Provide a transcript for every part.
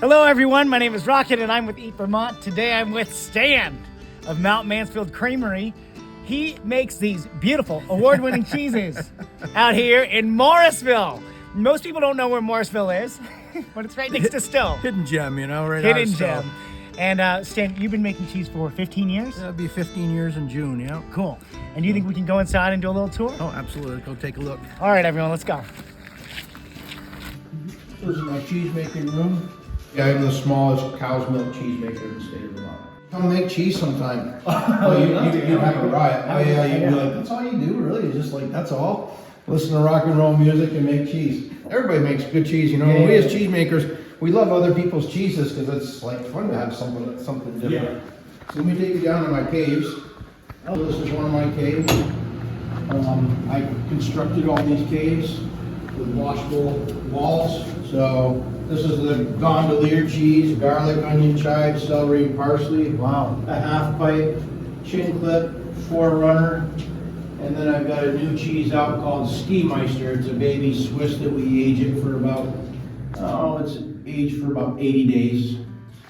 Hello everyone, my name is Rocket and I'm with Eat Vermont. Today I'm with Stan of Mansfield Creamery. He makes these beautiful award-winning cheeses out here in Morrisville. Most people don't know where Morrisville is, but it's right next to Stowe. Hidden gem, you know, right out Hidden of Stowe. gem. And Stan, you've been making cheese for 15 years? That'll be 15 years in June, yeah. Cool. And do you think we can go inside and do a little tour? Oh, absolutely. Go take a look. All right, everyone, let's go. This is my cheese making room. Yeah, I'm the smallest cow's milk cheese maker in the state of Vermont. Come make cheese sometime. Oh, you have a riot. Oh yeah, you'd be like, that's all you do, really? It's just like, that's all? Listen to rock and roll music and make cheese. Everybody makes good cheese, you know. We as cheese makers, we love other people's cheeses because it's like fun to have something different. Yeah. So let me take you down to my caves. Oh, this is one of my caves. I constructed all these caves with washable walls. So this is the gondolier cheese, garlic, onion, chive, celery, parsley. Wow. A half pipe, chin clip, forerunner. And then I've got a new cheese out called Ski Meister. It's a baby Swiss that we age it for about, it's aged for about 80 days.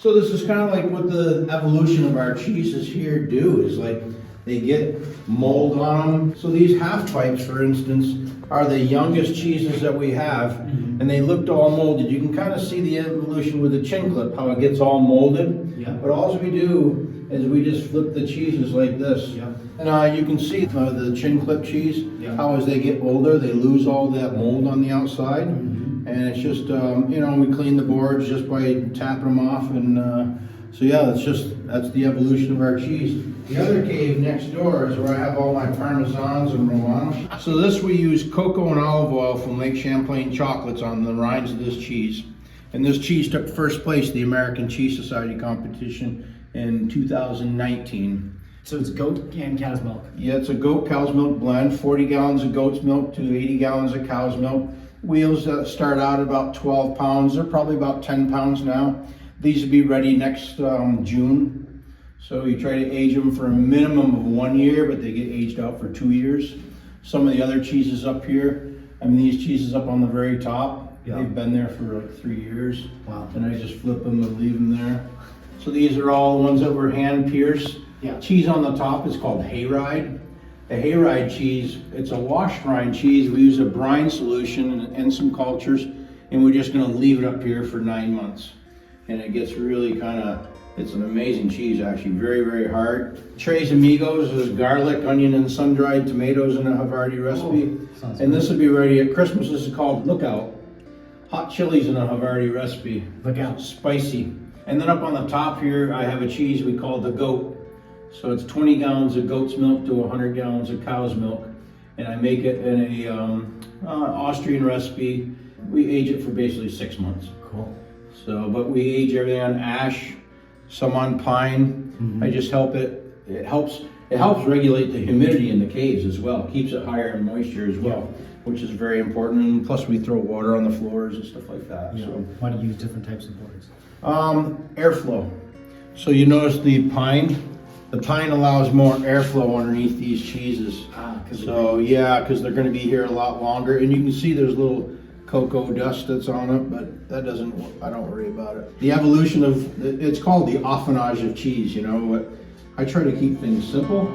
So this is kind of like what the evolution of our cheeses here do, is like they get mold on them. So these half pipes, for instance, are the youngest cheeses that we have, and they looked all molded. You can kind of see the evolution with the chin clip, how it gets all molded. Yeah. But all we do is we just flip the cheeses like this. Yeah. And you can see the chin clip cheese, how as they get older, they lose all that mold on the outside. And it's just, you know, we clean the boards just by tapping them off. And so yeah, that's the evolution of our cheese. The other cave next door is where I have all my Parmesans and Romanos. So this we use cocoa and olive oil from Lake Champlain chocolates on the rinds of this cheese. And this cheese took first place at the American Cheese Society competition in 2019. So it's goat and cow's milk? Yeah, it's a goat cow's milk blend, 40 gallons of goat's milk to 80 gallons of cow's milk. Wheels that start out about 12 pounds, they're probably about 10 pounds now. These will be ready next June. So you try to age them for a minimum of 1 year, but they get aged out for 2 years. Some of the other cheeses up here, I mean, these cheeses up on the very top, they've been there for like 3 years. Wow. And I just flip them and leave them there. So these are all the ones that were hand pierced. Yeah. Cheese on the top is called hayride. The hayride cheese, it's a washed rind cheese. We use a brine solution and some cultures, and we're just gonna leave it up here for 9 months. And it gets really it's an amazing cheese, actually, very, very hard. Tres Amigos is garlic, onion, and sun-dried tomatoes in a Havarti recipe. Oh, and this will be ready at Christmas. This is called Lookout. Hot chilies in a Havarti recipe. Lookout. Spicy. And then up on the top here, I have a cheese we call the goat. So it's 20 gallons of goat's milk to 100 gallons of cow's milk. And I make it in a Austrian recipe. We age it for basically 6 months. Cool. So, but we age everything on ash, some on pine. I just help it helps regulate the humidity in the caves as well. Keeps it higher in moisture as well, which is very important. And plus we throw water on the floors and stuff like that. Yeah. So why do you use different types of boards? Airflow. So you notice the pine allows more airflow underneath these cheeses. So yeah, because they're going to be here a lot longer. And you can see there's little cocoa dust that's on it, but I don't worry about it. The evolution of, it's called the affinage of cheese, you know, what I try to keep things simple.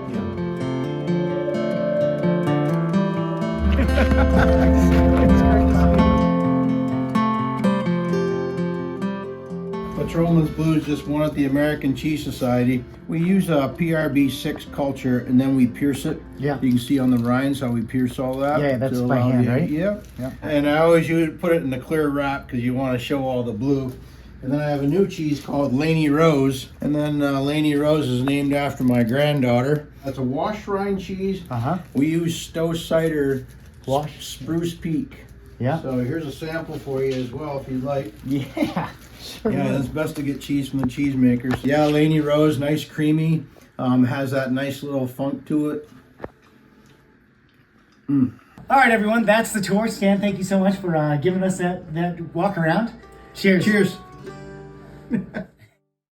Patrolman's Blue is just one at the American Cheese Society. We use a PRB6 culture and then we pierce it. Yeah. You can see on the rinds how we pierce all that. Yeah, that's by hand, right? Yeah. And I always put it in the clear wrap because you want to show all the blue. And then I have a new cheese called Laney Rose. And then Laney Rose is named after my granddaughter. That's a washed rind cheese. We use Stowe cider, Spruce Peak. Yeah. So here's a sample for you as well if you'd like. Yeah. Sure. Yeah, it's best to get cheese from the cheesemakers. Yeah, Laney Rose, nice creamy. Has that nice little funk to it. All right, everyone, that's the tour. Stan, thank you so much for giving us that walk around. Cheers. Cheers.